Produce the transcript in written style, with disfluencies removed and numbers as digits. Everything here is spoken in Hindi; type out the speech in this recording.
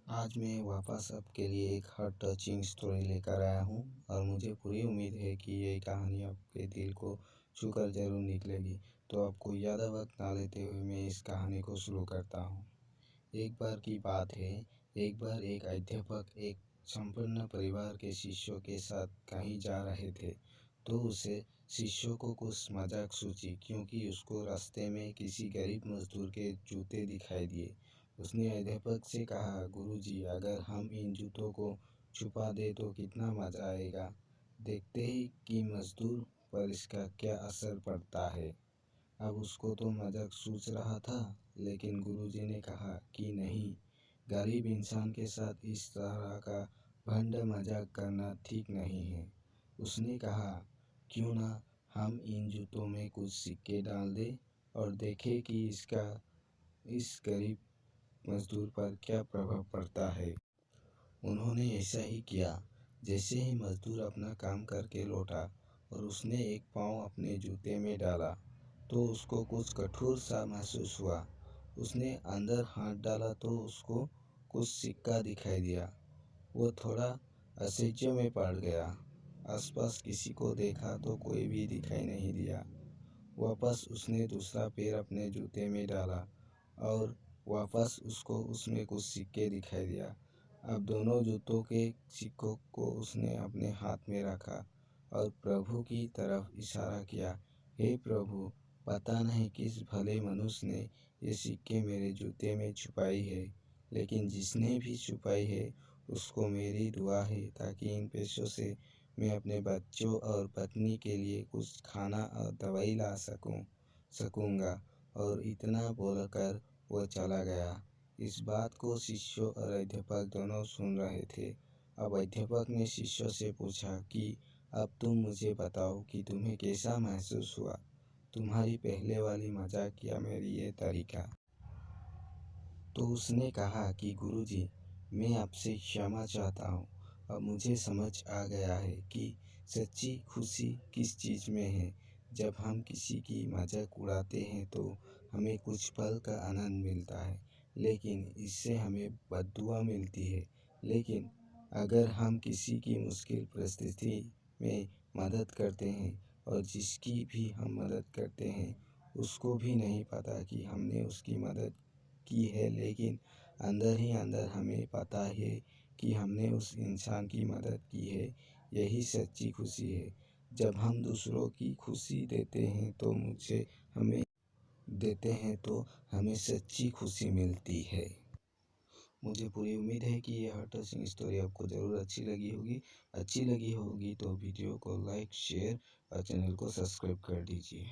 आज मैं वापस आपके लिए एक हार्ट टचिंग स्टोरी लेकर आया हूँ और मुझे पूरी उम्मीद है कि ये कहानी आपके दिल को छूकर ज़रूर निकलेगी। तो आपको ज़्यादा वक्त ना लेते हुए मैं इस कहानी को शुरू करता हूँ। एक बार की बात है, एक बार एक अध्यापक एक संपूर्ण परिवार के शिष्यों के साथ कहीं जा रहे थे। तो उसे शिष्यों को कुछ मजाक सूझी, क्योंकि उसको रास्ते में किसी गरीब मजदूर के जूते दिखाई दिए। उसने अध्यापक से कहा, गुरुजी, अगर हम इन जूतों को छुपा दे तो कितना मजा आएगा। देखते ही कि मजदूर पर इसका क्या असर पड़ता है। अब उसको तो मजाक सूझ रहा था, लेकिन गुरुजी ने कहा कि नहीं, गरीब इंसान के साथ इस तरह का भंड मजाक करना ठीक नहीं है। उसने कहा, क्यों ना हम इन जूतों में कुछ सिक्के डाल दें और देखें कि इसका इस गरीब मजदूर पर क्या प्रभाव पड़ता है। उन्होंने ऐसा ही किया। जैसे ही मजदूर अपना काम करके लौटा और उसने एक पाँव अपने जूते में डाला, तो उसको कुछ कठोर सा महसूस हुआ। उसने अंदर हाथ डाला तो उसको कुछ सिक्का दिखाई दिया। वो थोड़ा आश्चर्य में पड़ गया। आसपास किसी को देखा तो कोई भी दिखाई नहीं दिया। वापस उसने दूसरा पैर अपने जूते में डाला और वापस उसको उसमें कुछ सिक्के दिखाई दिया। अब दोनों जूतों के सिक्कों को उसने अपने हाथ में रखा और प्रभु की तरफ इशारा किया। हे प्रभु, पता नहीं किस भले मनुष्य ने ये सिक्के मेरे जूते में छुपाई है, लेकिन जिसने भी छुपाई है उसको मेरी दुआ है, ताकि इन पैसों से मैं अपने बच्चों और पत्नी के लिए कुछ खाना और दवाई ला सकूँगा। और इतना बोलकर वो चला गया। इस बात को शिष्यों और अध्यापक दोनों सुन रहे थे। अब अध्यापक ने शिष्यों से पूछा कि अब तुम मुझे बताओ कि तुम्हें कैसा महसूस हुआ, तुम्हारी पहले वाली मजाक या मेरी ये तरीका। तो उसने कहा कि गुरुजी, मैं आपसे क्षमा चाहता हूँ। अब मुझे समझ आ गया है कि सच्ची खुशी किस चीज़ में है। जब हम किसी की मजाक उड़ाते हैं तो हमें कुछ पल का आनंद मिलता है, लेकिन इससे हमें बद्दुआ मिलती है। लेकिन अगर हम किसी की मुश्किल परिस्थिति में मदद करते हैं और जिसकी भी हम मदद करते हैं उसको भी नहीं पता कि हमने उसकी मदद की है, लेकिन अंदर ही अंदर हमें पता है कि हमने उस इंसान की मदद की है, यही सच्ची खुशी है। जब हम दूसरों की खुशी देते हैं तो हमें सच्ची खुशी मिलती है। मुझे पूरी उम्मीद है कि ये हार्ट टचिंग स्टोरी आपको ज़रूर अच्छी लगी होगी तो वीडियो को लाइक, शेयर और चैनल को सब्सक्राइब कर दीजिए।